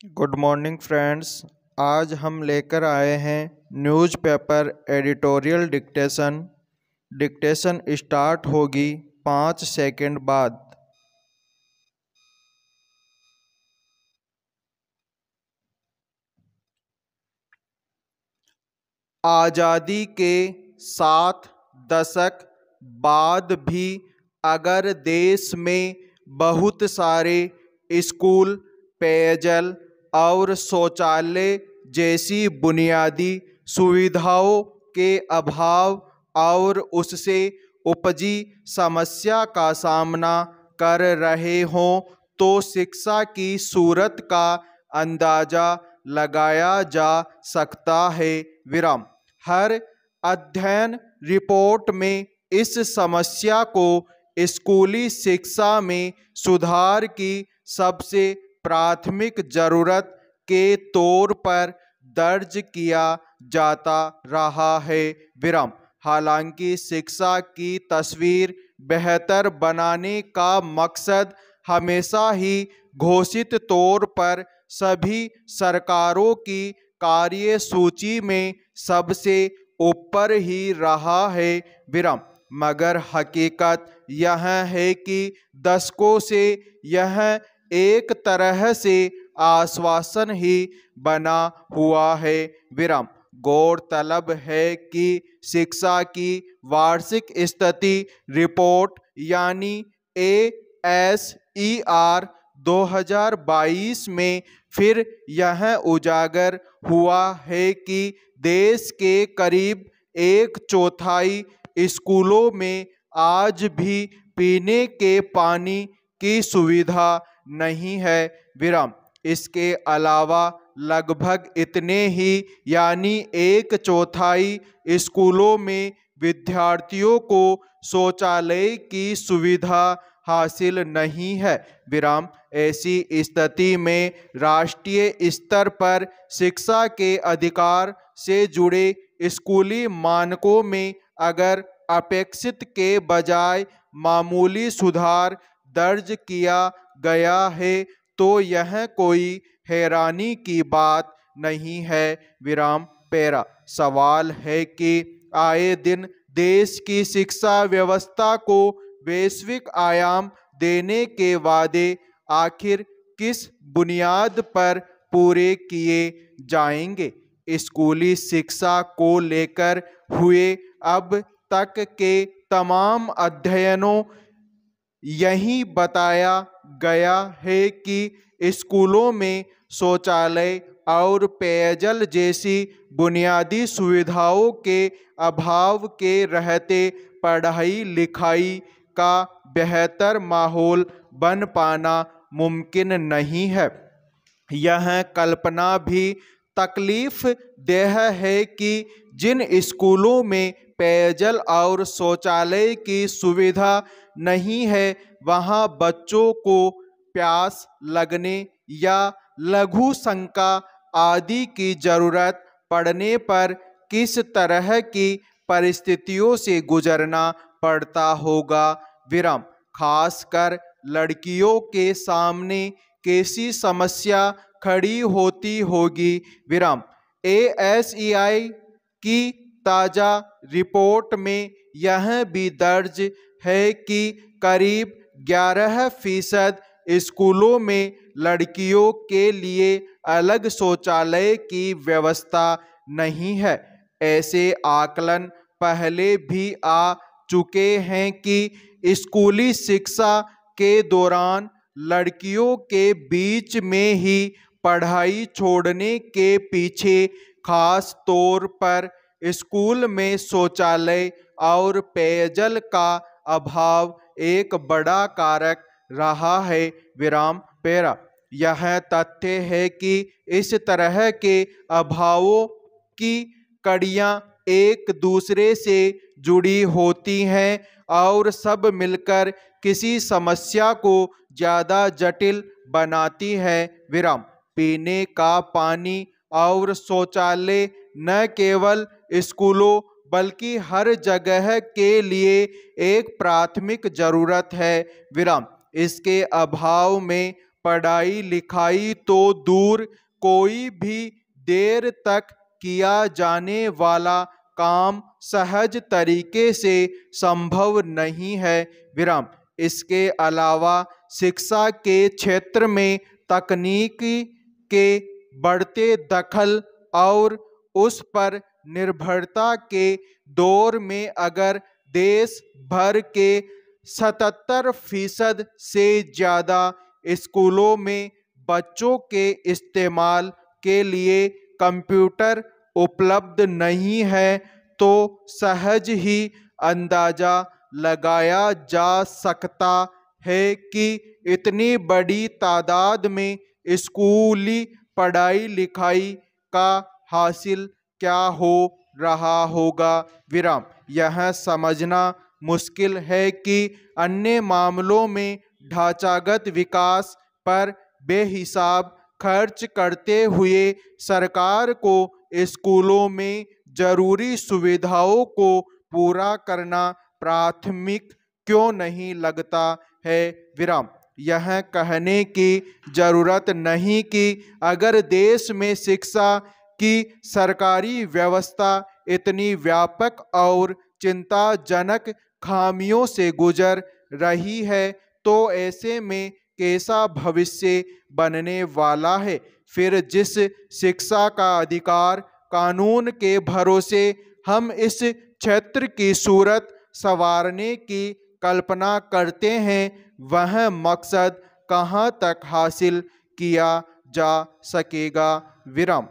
Good morning friends. आज हम लेकर आए हैं newspaper editorial dictation. Dictation start होगी 5 सेकंड बाद। आज़ादी के 7 दशक बाद भी अगर देश में बहुत सारे स्कूल, पेयजल और शौचालय जैसी बुनियादी सुविधाओं के अभाव और उससे उपजी समस्या का सामना कर रहे हों तो शिक्षा की सूरत का अंदाज़ा लगाया जा सकता है। विराम। हर अध्ययन रिपोर्ट में इस समस्या को स्कूली शिक्षा में सुधार की सबसे प्राथमिक जरूरत के तौर पर दर्ज किया जाता रहा है। विराम। हालांकि शिक्षा की तस्वीर बेहतर बनाने का मकसद हमेशा ही घोषित तौर पर सभी सरकारों की कार्यसूची में सबसे ऊपर ही रहा है। विराम। मगर हकीकत यह है कि दशकों से यह एक तरह से आश्वासन ही बना हुआ है। विराम। गौरतलब है कि शिक्षा की वार्षिक स्थिति रिपोर्ट यानी ASER 2022 में फिर यह उजागर हुआ है कि देश के करीब 1/4 स्कूलों में आज भी पीने के पानी की सुविधा नहीं है। विराम। इसके अलावा लगभग इतने ही यानी 1/4 स्कूलों में विद्यार्थियों को शौचालय की सुविधा हासिल नहीं है। विराम। ऐसी स्थिति में राष्ट्रीय स्तर पर शिक्षा के अधिकार से जुड़े स्कूली मानकों में अगर अपेक्षित के बजाय मामूली सुधार दर्ज किया गया है तो यह कोई हैरानी की बात नहीं है। विराम। पैरा। सवाल है कि आए दिन देश की शिक्षा व्यवस्था को वैश्विक आयाम देने के वादे आखिर किस बुनियाद पर पूरे किए जाएंगे। स्कूली शिक्षा को लेकर हुए अब तक के तमाम अध्ययनों यही बताया गया है कि स्कूलों में शौचालय और पेयजल जैसी बुनियादी सुविधाओं के अभाव के रहते पढ़ाई लिखाई का बेहतर माहौल बन पाना मुमकिन नहीं है। यह कल्पना भी तकलीफ देह है कि जिन स्कूलों में पेयजल और शौचालय की सुविधा नहीं है वहां बच्चों को प्यास लगने या लघु शंका आदि की जरूरत पड़ने पर किस तरह की परिस्थितियों से गुजरना पड़ता होगा। विराम। खासकर लड़कियों के सामने कैसी समस्या खड़ी होती होगी। विराम। ASEI की ताज़ा रिपोर्ट में यह भी दर्ज है कि करीब 11% स्कूलों में लड़कियों के लिए अलग शौचालय की व्यवस्था नहीं है। ऐसे आकलन पहले भी आ चुके हैं कि स्कूली शिक्षा के दौरान लड़कियों के बीच में ही पढ़ाई छोड़ने के पीछे खास तौर पर स्कूल में शौचालय और पेयजल का अभाव एक बड़ा कारक रहा है। विराम। पैरा। यह तथ्य है कि इस तरह के अभावों की कड़ियाँ एक दूसरे से जुड़ी होती हैं और सब मिलकर किसी समस्या को ज़्यादा जटिल बनाती है। विराम। पीने का पानी और शौचालय न केवल स्कूलों बल्कि हर जगह के लिए एक प्राथमिक जरूरत है। विराम। इसके अभाव में पढ़ाई लिखाई तो दूर, कोई भी देर तक किया जाने वाला काम सहज तरीके से संभव नहीं है। विराम। इसके अलावा शिक्षा के क्षेत्र में तकनीकी के बढ़ते दखल और उस पर निर्भरता के दौर में अगर देश भर के 77% से ज़्यादा स्कूलों में बच्चों के इस्तेमाल के लिए कंप्यूटर उपलब्ध नहीं है, तो सहज ही अंदाज़ा लगाया जा सकता है कि इतनी बड़ी तादाद में स्कूली पढ़ाई लिखाई का हासिल क्या हो रहा होगा। विराम। यह समझना मुश्किल है कि अन्य मामलों में ढांचागत विकास पर बेहिसाब खर्च करते हुए सरकार को स्कूलों में जरूरी सुविधाओं को पूरा करना प्राथमिक क्यों नहीं लगता है। विराम। यह कहने की जरूरत नहीं कि अगर देश में शिक्षा की सरकारी व्यवस्था इतनी व्यापक और चिंताजनक खामियों से गुजर रही है, तो ऐसे में कैसा भविष्य बनने वाला है। फिर जिस शिक्षा का अधिकार कानून के भरोसे हम इस क्षेत्र की सूरत संवारने की कल्पना करते हैं, वह मकसद कहाँ तक हासिल किया जा सकेगा। विराम।